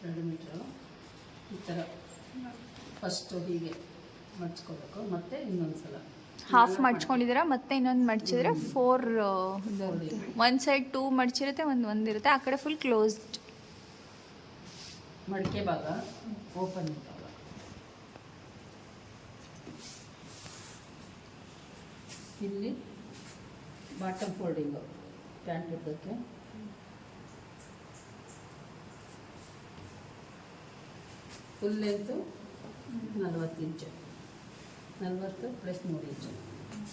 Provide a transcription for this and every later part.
2 metre ಈ ಥರ first ಹೀಗೆ ಮಡ್ಚ್ಕೋಬೇಕು, ಮತ್ತೆ ಇನ್ನೊಂದು ಸಲ ಹಾಫ್ ಮಡ್ಚ್ಕೊಂಡಿದ್ದೀರಾ, ಮತ್ತೆ ಇನ್ನೊಂದು ಮಡ್ಚಿದ್ರೆ 4 ಒಂದು ಸೈಡ್ 2 ಮಡ್ಚಿರುತ್ತೆ, ಒಂದಿರುತ್ತೆ, ಆ ಕಡೆ ಫುಲ್ ಕ್ಲೋಸ್ಡ್. ಮಡಿಕೆ ಭಾಗ ಓಪನ್ ಭಾಗ. ಇಲ್ಲಿ ಬಾಟಮ್ ಫೋಲ್ಡಿಂಗು ಪ್ಯಾಂಟ್ ಉದ್ದಕ್ಕೆ ಫುಲ್ ಲೆಂತು 40 ಇಂಚು, 40 + 3 ಇಂಚು,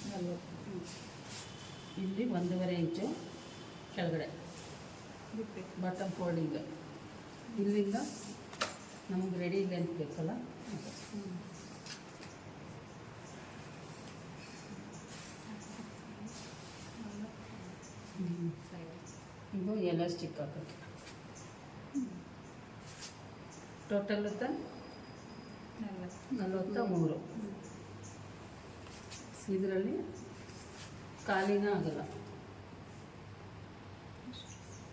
40. ಇಲ್ಲಿ 1.5 ಇಂಚು ಕೆಳಗಡೆ ಬಾಟಮ್ ಫೋಲ್ಡಿಂಗ್. ಇಲ್ಲಿಂದ ನಮಗೆ ರೆಡಿ ಲೆಂತ್ ಬೇಕಲ್ಲ, ಇದು ಎಲಾಸ್ಟಿಕ್ ಹಾಕೋಕ್ಕೆ. ಟೋಟಲ್ 43. ಇದರಲ್ಲಿ ಕಾಲಿನ ಆಗಲ್ಲ,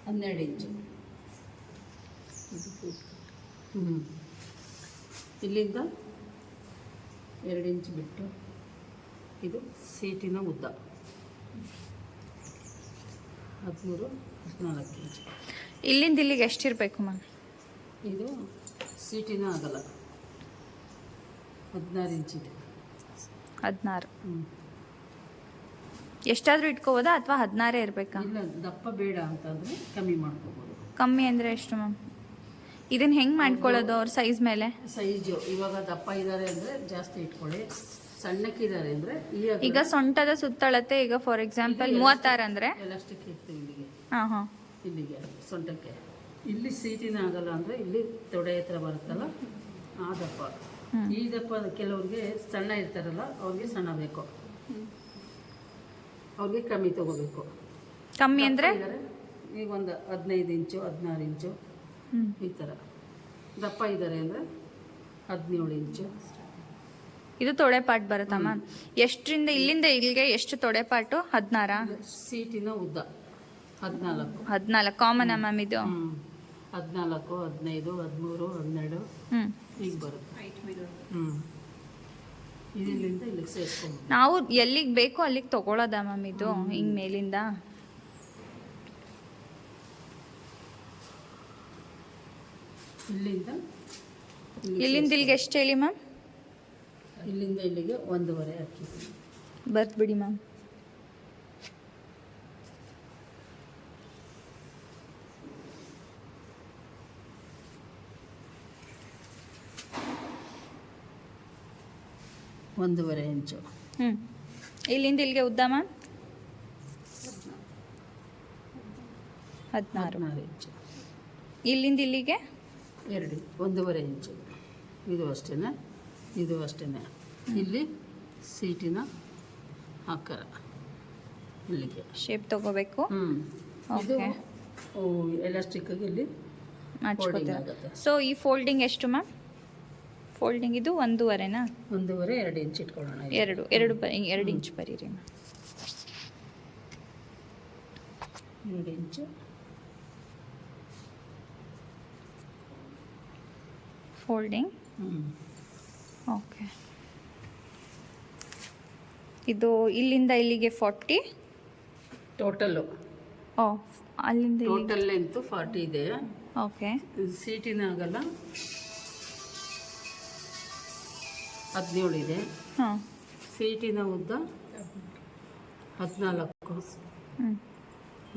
12 ಇಂಚು. ಇಲ್ಲಿಂದ 2 ಇಂಚ್ ಬಿಟ್ಟು ಇದು ಸೀಟಿನ ಉದ್ದ 13, 14 ಇಂಚು. ಇಲ್ಲಿಂದ ಇಲ್ಲಿಗೆ ಎಷ್ಟಿರಬೇಕು ಮ್ಯಾಮ್? ಇದು ಸೀಟಿನ ಆಗಲ್ಲ 16 ಇಂಚಿದೆ. 16. ಎಷ್ಟಾದರೂ ಇಟ್ಕೋಬೋದಾ ಅಥವಾ 16 ಇರಬೇಕಾ? ಇಲ್ಲ, ದಪ್ಪ ಬೇಡ ಅಂತಂದರೆ ಕಮ್ಮಿ ಮಾಡ್ಕೋಬೋದು. ಕಮ್ಮಿ ಅಂದರೆ ಎಷ್ಟು ಮ್ಯಾಮ್? ಇದನ್ನು ಹೆಂಗೆ ಮಾಡ್ಕೊಳ್ಳೋದು ಅವ್ರ ಸೈಜ್ ಮೇಲೆ? ಸೈಜು ಇವಾಗ ದಪ್ಪ ಇದ್ದಾರೆ ಅಂದರೆ ಜಾಸ್ತಿ ಇಟ್ಕೊಳ್ಳಿ, ಸಣ್ಣಕ್ಕಿದ್ದಾರೆ ಅಂದರೆ ಈಗ ಸೊಂಟದ ಸುತ್ತಳತೆ ಈಗ ಫಾರ್ ಎಕ್ಸಾಂಪಲ್ 36 ಅಂದರೆ ಎಲಾಸ್ಟಿಕ್ ಇರ್ತೀವಿ ಇಲ್ಲಿಗೆ. ಹಾಂ ಇಲ್ಲಿಗೆ ಸೊಂಟಕ್ಕೆ. ಇಲ್ಲಿ ಸೀಟಿನ ಆಗಲ್ಲ ಅಂದರೆ ಇಲ್ಲಿ ತೊಡೆ ಹತ್ರ ಬರುತ್ತಲ್ಲ ಆ ದಪ್ಪ. ಈ ದಪ್ಪ ಕೆಲವ್ರಿಗೆ ಸಣ್ಣ ಇರ್ತಾರಲ್ಲ ಅವ್ರಿಗೆ ಸಣ್ಣ ಬೇಕು, ಅವ್ರಿಗೆ ಕಮ್ಮಿ ತಗೋಬೇಕು. ಕಮ್ಮಿ ಅಂದರೆ ಈಗ ಒಂದು 15 ಇಂಚು 16 ಇಂಚು ಈ ಥರ. ದಪ್ಪ ಇದ್ದಾರೆ ಅಂದರೆ 17 ಇಂಚು. ಇದು ತೊಡೆ ಪಾಟ್ ಬರುತ್ತಾ ಮ್ಯಾಮ್? ಎಷ್ಟರಿಂದ ಇಲ್ಲಿಂದ ಇಲ್ಲಿಗೆ ಎಷ್ಟು ತೊಡೆ ಪಾಟು? 16. ಸೀಟಿನ ಉದ್ದ 14. 14 ಕಾಮನಾ ಮ್ಯಾಮ್ ಇದು? 14, 15, 13, 12 ಈಗ ಬರುತ್ತೆ. ಇಲ್ಲಿಂದ ಇಲ್ಲಿಗೆ ಸೇರಿಸ್ಕೊಂಡು ನಾವು ಎಲ್ಲಿಗೆ ಬೇಕೋ ಅಲ್ಲಿಗೆ ತಗೊಳ್ಳೋದಾ ಮ್ಯಾಮ್ ಇದು? ಹಿಂಗೆ ಮೇಲಿಂದ ಇಲ್ಲಿಂದ ಇಲ್ಲಿಗೆ ಎಷ್ಟು ಹೇಳಿ ಮ್ಯಾಮ್? ಇಲ್ಲಿಂದ ಇಲ್ಲಿಗೆ 1.5 ಹಾಕಿದ್ದೀನಿ. ಬರ್ತ್ಬಿಡಿ ಮ್ಯಾಮ್. ಒಂದೂವರೆ ಇಂಚು. ಇಲ್ಲಿಂದ ಇಲ್ಲಿಗೆ ಉದ್ದ ಮ್ಯಾಮ್? 16 ಇಂಚು. ಇಲ್ಲಿಂದ ಇಲ್ಲಿಗೆ 1.5 ಇಂಚು. ಇದು ಅಷ್ಟೇ, ಇದು ಅಷ್ಟೇ. ಇಲ್ಲಿ ಸೀಟಿನ ಆಕಾರ ಇಲ್ಲಿಗೆ ಶೇಪ್ ತಗೋಬೇಕು. ಇದು ಎಲಾಸ್ಟಿಕ್ಕಾಗಿ ಇಲ್ಲಿ ಫೋಲ್ಡಿಂಗ್ ಆಗುತ್ತೆ. ಸೊ ಈ ಫೋಲ್ಡಿಂಗ್ ಎಷ್ಟು ಮ್ಯಾಮ್? ಫೋಲ್ಡಿಂಗ್ ಇದು 1.5ನಾ? 1.5, 2 ಇಂಚ್ ಇಟ್ಕೊಳ್ಳೋಣ. 2 ಇಂಚ್ ಬರೀರಿ ಮ್ಯಾಮ್. 2 ಇಂಚು ಫೋಲ್ಡಿಂಗ್. ಓಕೆ. ಇದು ಇಲ್ಲಿಂದ ಇಲ್ಲಿಗೆ 40 ಟೋಟಲ್ಲು. ಅಲ್ಲಿಂದ ಟೋಟಲ್ ಲೆಂತ್ 40 ಇದೆ. ಓಕೆ. ಸೀಟಿನ ಆಗಲ್ಲ 17 ಇದೆ. ಸೀಟಿನ ಉದ್ದ 14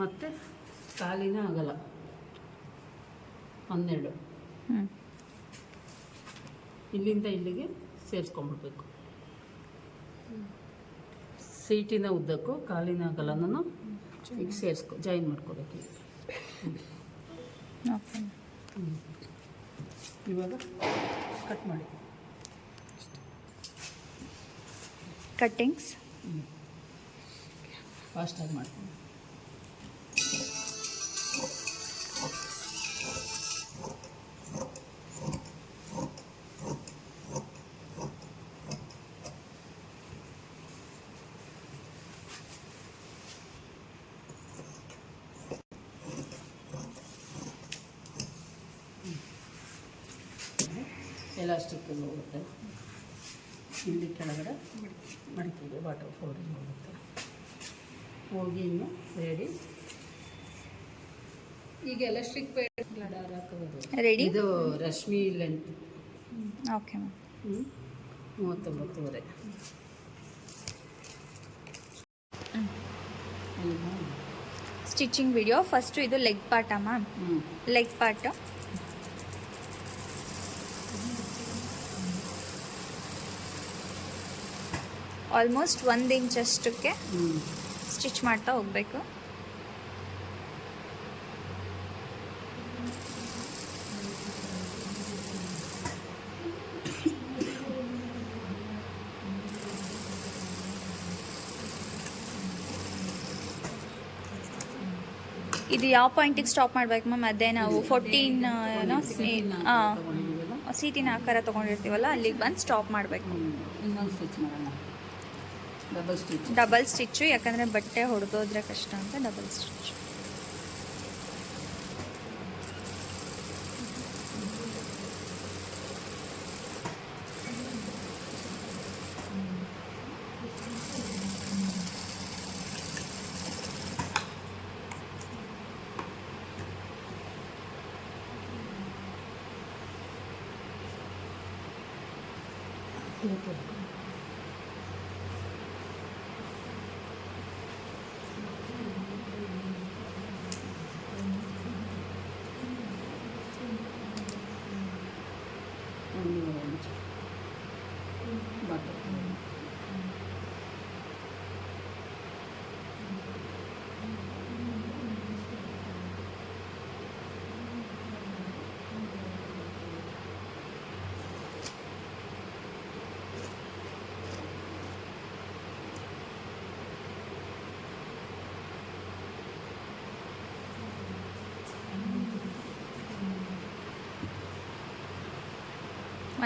ಮತ್ತು ಕಾಲಿನ ಆಗಲ್ಲ 12. ಇಲ್ಲಿಂದ ಇಲ್ಲಿಗೆ ಸೇರಿಸ್ಕೊಂಡ್ಬಿಡ್ಬೇಕು. ಸೀಟಿನ ಉದ್ದಕ್ಕೂ ಕಾಲಿನ ಅಗಲನೂ ಈಗ ಜಾಯಿನ್ ಮಾಡ್ಕೋಬೇಕು. ಇವಾಗ ಕಟ್ ಮಾಡಿ ಕಟ್ಟಿಂಗ್ಸ್ ಫಾಸ್ಟಾಗಿ ಮಾಡ್ತೀನಿ. ಎಲಾಸ್ಟಿಕ್ ಹೋಗುತ್ತೆ. ಇಲ್ಲಿ ಕೆಳಗಡೆ ಮಡಿಕೆಗೆ ಬಾಟಲ್ ಫೋಲ್ಡಿಂಗ್ ಹೋಗುತ್ತೆ. ಹೋಗಿ ಇನ್ನು ರೆಡಿ. ಈಗ ಎಲೆಕ್ಟ್ರಿಕ್ ದಾರ ಹಾಕೋದು. ರೆಡಿ. ಇದು Rashmi length. Okay ma'am. 39.5. Stitching video first. ಇದು ಲೆಗ್ ಪಾರ್ಟಾ ಮ್ಯಾಮ್? ಲೆಗ್ ಪಾರ್ಟ್ ಆಲ್ಮೋಸ್ಟ್ 1 ಇಂಚ್ ಅಷ್ಟಕ್ಕೆ ಸ್ಟಿಚ್ ಮಾಡ್ತಾ ಹೋಗಬೇಕು. ಇದು ಯಾವ ಪಾಯಿಂಟಿಗೆ ಸ್ಟಾಪ್ ಮಾಡ್ಬೇಕು ಮ್ಯಾಮ್? ಅದೇ ನಾವು 14 ಸೀಟಿನ ಆಕಾರ ತೊಗೊಂಡಿರ್ತೀವಲ್ಲ ಅಲ್ಲಿಗೆ ಬಂದು ಸ್ಟಾಪ್ ಮಾಡಬೇಕು. ಇನ್ನೊಂದು ಸ್ಟಿಚ್ ಮಾಡೋಣ. ಡಬಲ್ ಸ್ಟಿಚ್ಚು, ಯಾಕಂದರೆ ಬಟ್ಟೆ ಹೊಡೆದೋದ್ರೆ ಕಷ್ಟ ಅಂತ double stitch.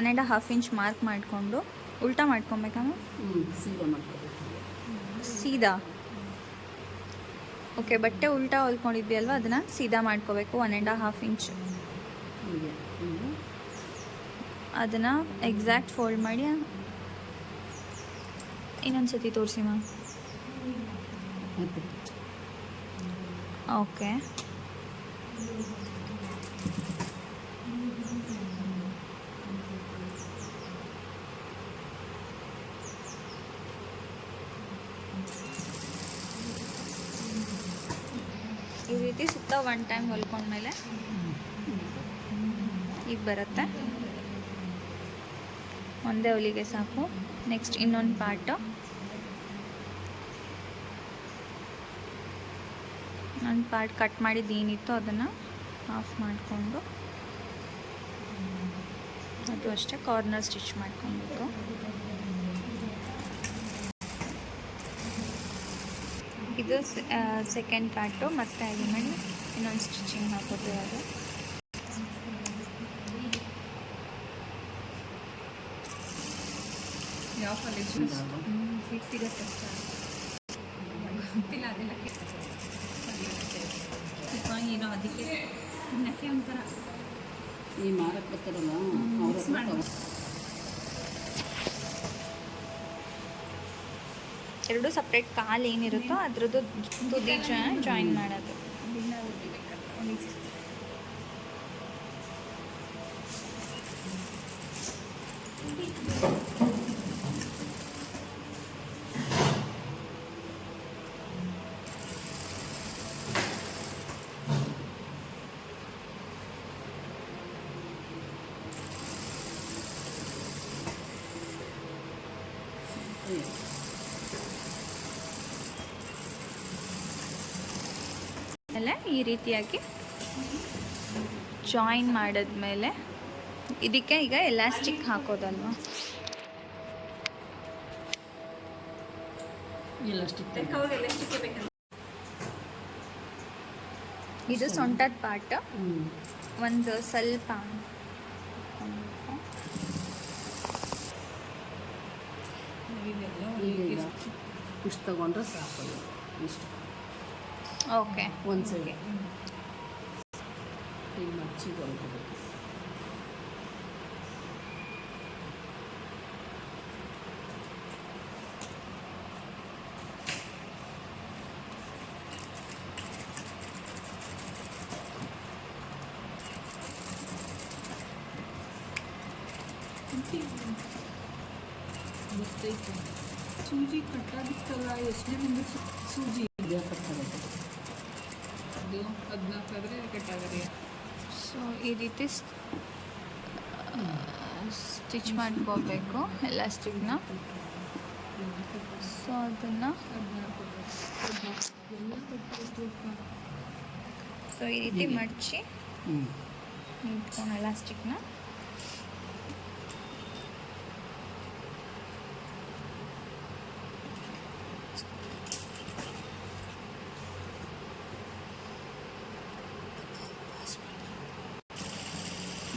One and half inch mark ಮಾಡಿಕೊಂಡು ಉಲ್ಟಾ ಮಾಡ್ಕೊಬೇಕಮ್ಮ? ಸೀದಾ ಮಾಡ್ಕೋಬೇಕು. ಸೀದಾ. ಓಕೆ, ಬಟ್ಟೆ ಉಲ್ಟಾ ಹೊಲ್ಕೊಂಡಿದ್ವಿ ಅಲ್ವಾ, ಅದನ್ನು ಸೀದಾ ಮಾಡ್ಕೋಬೇಕು. 1 1/2 ಇಂಚ್ ಅದನ್ನು ಎಕ್ಸಾಕ್ಟ್ ಫೋಲ್ಡ್ ಮಾಡಿ ಇನ್ನೊಂದು ಸತಿ ತೋರಿಸಿ ಮ್ಯಾಮ್. ಓಕೆ, ಈ ರೀತಿ ಸುತ್ತ 1 ಟೈಮ್ ಹೊಲ್ಕೊಂಡ್ಮೇಲೆ ಈಗ ಬರುತ್ತೆ. ಒಂದೇ ಹೊಲಿಗೆ ಸಾಕು. ನೆಕ್ಸ್ಟ್ ಇನ್ನೊಂದು ಪಾರ್ಟು, ಒಂದು ಪಾರ್ಟ್ ಕಟ್ ಮಾಡಿದ್ದು ಏನಿತ್ತು ಅದನ್ನು ಆಫ್ ಮಾಡಿಕೊಂಡು ಅದು ಅಷ್ಟೇ ಕಾರ್ನರ್ ಸ್ಟಿಚ್ ಮಾಡ್ಕೊಬೇಕು. ಇದು ಸೆಕೆಂಡ್ ಪಾರ್ಟು. ಮತ್ತೆ ಅದು ಮಾಡಿ ಇನ್ನೊಂದು ಸ್ಟಿಚಿಂಗ್ ಹಾಕೋದು. ಅದು ಯಾವ ಕಾಲೇಜ್ ಸೀಟ್ ಸಿಗುತ್ತೆ ಗೊತ್ತಿಲ್ಲ. ಅದೆಲ್ಲ ಏನೋ ಅದಕ್ಕೆ ಇನ್ನಕ್ಕೆ ಒಂಥರ ಈ ಮಾರಕ್ಕೆ ಬರ್ತಾರಲ್ಲ ಅವ್ರ ಎರಡು ಸಪ್ರೇಟ್ ಕಾಲು ಏನಿರುತ್ತೋ ಅದ್ರದ್ದು ತುದಿ ಜಾಯಿನ್ ಮಾಡೋದು. ಆಮೇಲೆ ಈ ರೀತಿಯಾಗಿ ಜಾಯಿನ್ ಮಾಡಿದ್ಮೇಲೆ ಇದಕ್ಕೆ ಈಗ ಎಲಾಸ್ಟಿಕ್ ಹಾಕೋದಲ್ವಾ? ಇದು ಸೊಂಟದ ಪಾರ್ಟ್. ಒಂದು ಸ್ವಲ್ಪ ಈಗ ಇಷ್ಟು ತಗೊಂಡ್ರೆ ಸಾಕು. ಇಷ್ಟು ಓಕೆ, ಒಂದು ಸೈಡ್ ಈಗ ಮಚ್ಚಿಗೆ ಹೊಲ್ಕೋಬೇಕು. ಗೊತ್ತೈತೆ ಸೂಜಿ ಕಟ್ಟಾಗಿತ್ತಲ್ಲ ಎಷ್ಟನೇ ಮುಂದೆ ಸೂಜಿ ಇದೇ ಕಟ್ಟಾಗುತ್ತೆ. ಅದು 14 ಆದರೆ ಕಟ್ಟಾಗರಿ. ಸೊ ಈ ರೀತಿ ಸ್ಟಿಚ್ ಮಾಡ್ಕೋಬೇಕು ಎಲಾಸ್ಟಿಕ್ನ. ಸೊ ಅದನ್ನು 14 ಎಲ್ಲ ಕಟ್ಟಾಯ್ತು. ಸೊ ಈ ರೀತಿ ಮಡಚಿ ಇಟ್ಕೊಂಡು ಎಲಾಸ್ಟಿಕ್ನ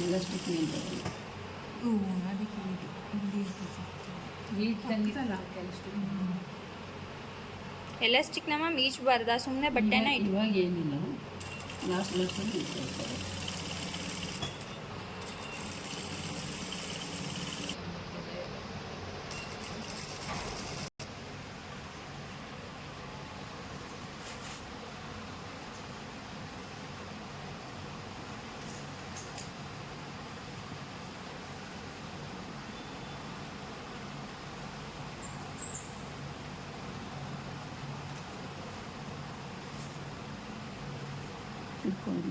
ಎಲಾಸ್ಟಿಕ್ ನಿಂತೈತಿ. ಅದಕ್ಕೆ ಇಲ್ಲಿ ಎಲಾಸ್ಟಿಕ್ನ ಮ್ಯಾಮ್ ಈಜ್ಬಾರ್ದಾ, ಸುಮ್ಮನೆ ಬಟ್ಟೆನ ಇವಾಗ ಏನಿಲ್ಲ, ಲಾಸ್ಟಲ್ಲಿ ಇರ್ತಾರೆ. ಇಟ್ಕೊಂಡು